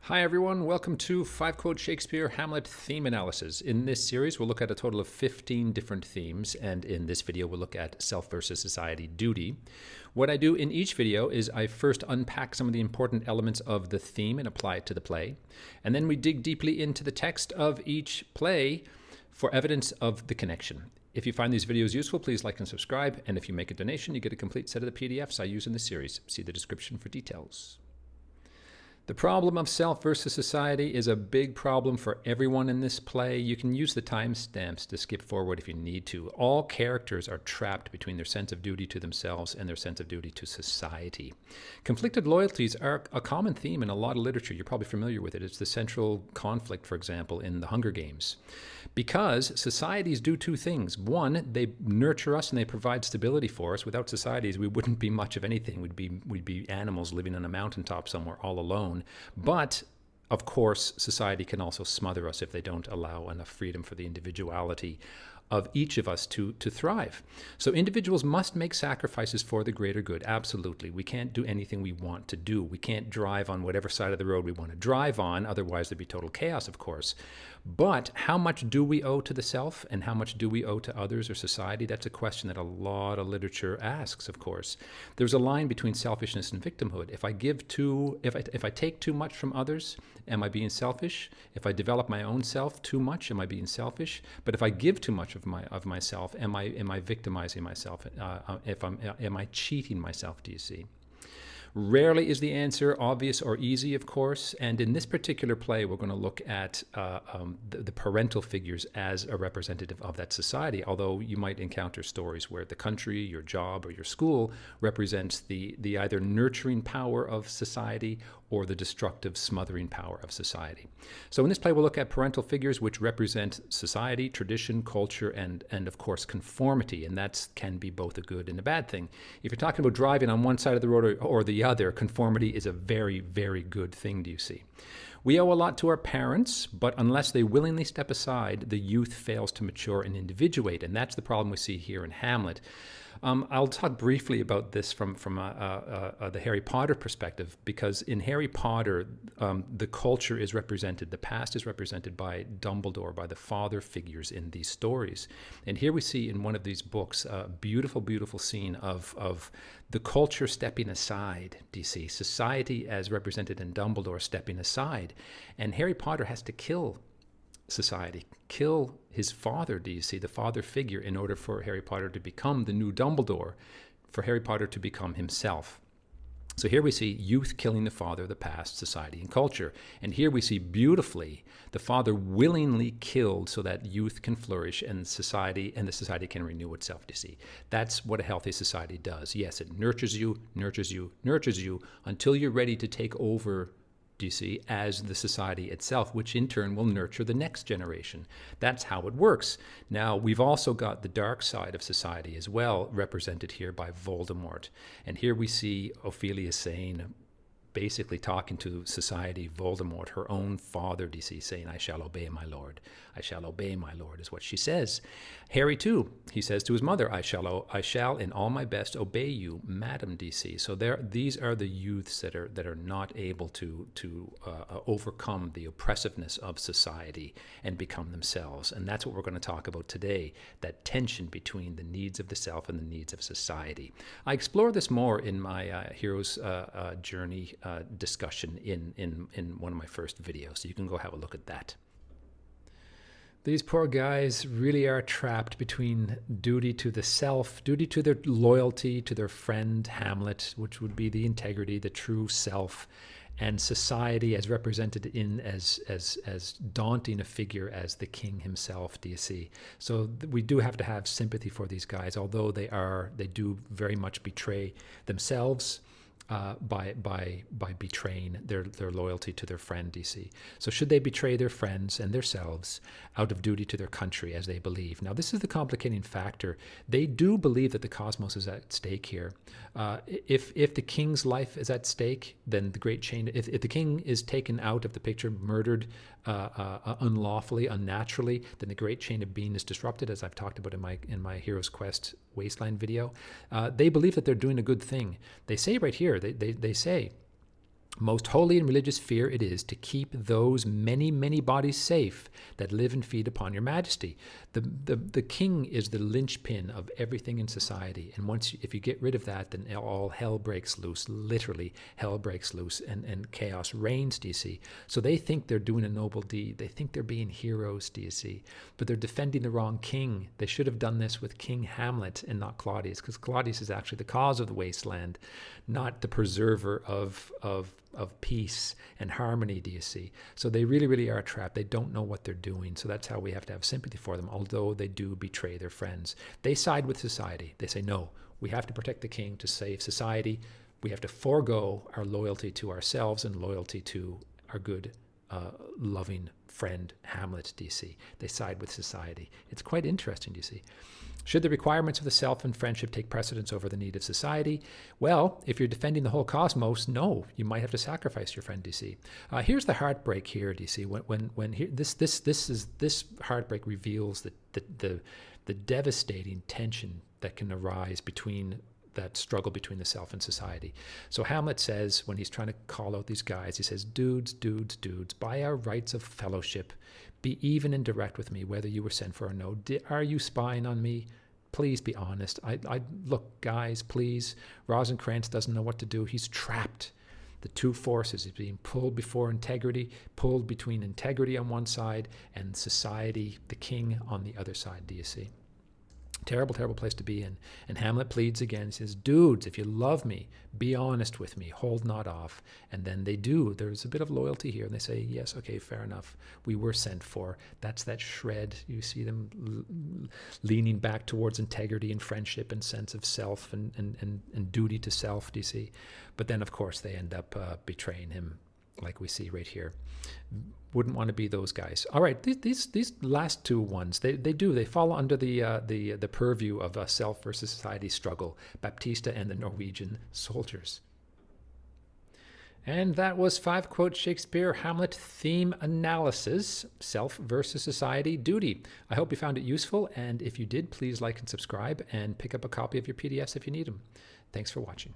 Hi everyone, welcome to 5-Quote Shakespeare Hamlet Theme Analysis. In this series, we'll look at a total of 15 different themes, and in this video, we'll look at self versus society duty. What I do in each video is I first unpack some of the important elements of the theme and apply it to the play, and then we dig deeply into the text of each play for evidence of the connection. If you find these videos useful, please like and subscribe, and if you make a donation, you get a complete set of the PDFs I use in this series. See the description for details. The problem of self versus society is a big problem for everyone in this play. You can use the timestamps to skip forward if you need to. All characters are trapped between their sense of duty to themselves and their sense of duty to society. Conflicted loyalties are a common theme in a lot of literature. You're probably familiar with it. It's the central conflict, for example, in the Hunger Games. Because societies do two things. One, they nurture us and they provide stability for us. Without societies, we wouldn't be much of anything. We'd be animals living on a mountaintop somewhere all alone. But of course, society can also smother us if they don't allow enough freedom for the individuality of each of us to thrive. So individuals must make sacrifices for the greater good. Absolutely. We can't do anything we want to do. We can't drive on whatever side of the road we want to drive on. Otherwise, there'd be total chaos, of course. But how much do we owe to the self and how much do we owe to others or society? That's a question that a lot of literature asks, of course. There's a line between selfishness and victimhood. If I take too much from others, am I being selfish? If I develop my own self too much, am I being selfish? But if I give too much of myself, am I victimizing myself? Am I cheating myself, do you see? Rarely is the answer obvious or easy, of course, and in this particular play, we're going to look at the parental figures as a representative of that society, although you might encounter stories where the country, your job, or your school represents the either nurturing power of society or the destructive, smothering power of society. So in this play, we'll look at parental figures which represent society, tradition, culture, and of course, conformity, and that can be both a good and a bad thing. If you're talking about driving on one side of the road or the other, conformity is a very, very good thing, do you see? We owe a lot to our parents, but unless they willingly step aside, the youth fails to mature and individuate, and that's the problem we see here in Hamlet. I'll talk briefly about this from the Harry Potter perspective, because in Harry Potter, the culture is represented, the past is represented by Dumbledore, by the father figures in these stories. And here we see in one of these books a beautiful, beautiful scene of the culture stepping aside, do you see? Society as represented in Dumbledore stepping aside. And Harry Potter has to kill society, kill his father, do you see, the father figure, in order for Harry Potter to become the new Dumbledore, for Harry Potter to become himself. So here we see youth killing the father, the past, society, and culture. And here we see beautifully the father willingly killed so that youth can flourish and the society can renew itself, you see. That's what a healthy society does. Yes, it nurtures you, nurtures you, nurtures you until you're ready to take over, do you see, as the society itself, which in turn will nurture the next generation. That's how it works. Now, we've also got the dark side of society as well, represented here by Voldemort. And here we see Ophelia saying, basically talking to society, Voldemort, her own father, do you see, saying, "I shall obey my lord. I shall obey my lord," is what she says. Harry, too, he says to his mother, I shall in all my best obey you, Madam, do you see. So these are the youths that are not able to overcome the oppressiveness of society and become themselves. And that's what we're going to talk about today, that tension between the needs of the self and the needs of society. I explore this more in my hero's journey discussion in one of my first videos, so you can go have a look at that. These poor guys really are trapped between duty to the self, duty to their loyalty to their friend Hamlet, which would be the integrity, the true self, and society as represented in as daunting a figure as the king himself, do you see? So we do have to have sympathy for these guys, although they do very much betray themselves by betraying their loyalty to their friend, DC. So should they betray their friends and themselves out of duty to their country, as they believe? Now, this is the complicating factor. They do believe that the cosmos is at stake here. If the king's life is at stake, then the great chain, if the king is taken out of the picture, murdered unlawfully, unnaturally, then the great chain of being is disrupted, as I've talked about in my Hero's Quest Wasteland video. They believe that they're doing a good thing. They say right here, they say, Most holy and religious fear it is to keep those many, many bodies safe that live and feed upon your majesty. The king is the linchpin of everything in society. And if you get rid of that, then all hell breaks loose. Literally, hell breaks loose and chaos reigns, do you see? So they think they're doing a noble deed. They think they're being heroes, do you see? But they're defending the wrong king. They should have done this with King Hamlet and not Claudius, because Claudius is actually the cause of the wasteland, not the preserver of peace and harmony, do you see? So they really, really are trapped. They don't know what they're doing. So that's how we have to have sympathy for them, although they do betray their friends. They side with society. They say, no, we have to protect the king to save society. We have to forego our loyalty to ourselves and loyalty to our good, loving friend Hamlet, do you see? They side with society. It's quite interesting, do you see? Should the requirements of the self and friendship take precedence over the need of society? Well, if you're defending the whole cosmos, no, you might have to sacrifice your friend, do you see? Here's the heartbreak here, do you see? This heartbreak reveals the devastating tension that can arise between that struggle between the self and society. So Hamlet says, when he's trying to call out these guys, he says, dudes, by our rights of fellowship, be even and direct with me, whether you were sent for or no. Are you spying on me? Please be honest. Look, guys, please. Rosencrantz doesn't know what to do. He's trapped. The two forces. He's being pulled before integrity, pulled between integrity on one side and society, the king, on the other side. Do you see? Terrible, terrible place to be in. And Hamlet pleads again. He says, dudes, if you love me, be honest with me, hold not off. And then they do. There's a bit of loyalty here. And they say, yes, okay, fair enough. We were sent for. That's that shred. You see them leaning back towards integrity and friendship and sense of self and duty to self, do you see? But then, of course, they end up betraying him, like we see right here. Wouldn't want to be those guys. All right, these last two ones, they fall under the purview of a self versus society struggle, Baptista and the Norwegian soldiers. And that was 5 quote Shakespeare Hamlet theme analysis, self versus society, duty. I hope you found it useful, and if you did, please like and subscribe and pick up a copy of your PDFs if you need them. Thanks for watching.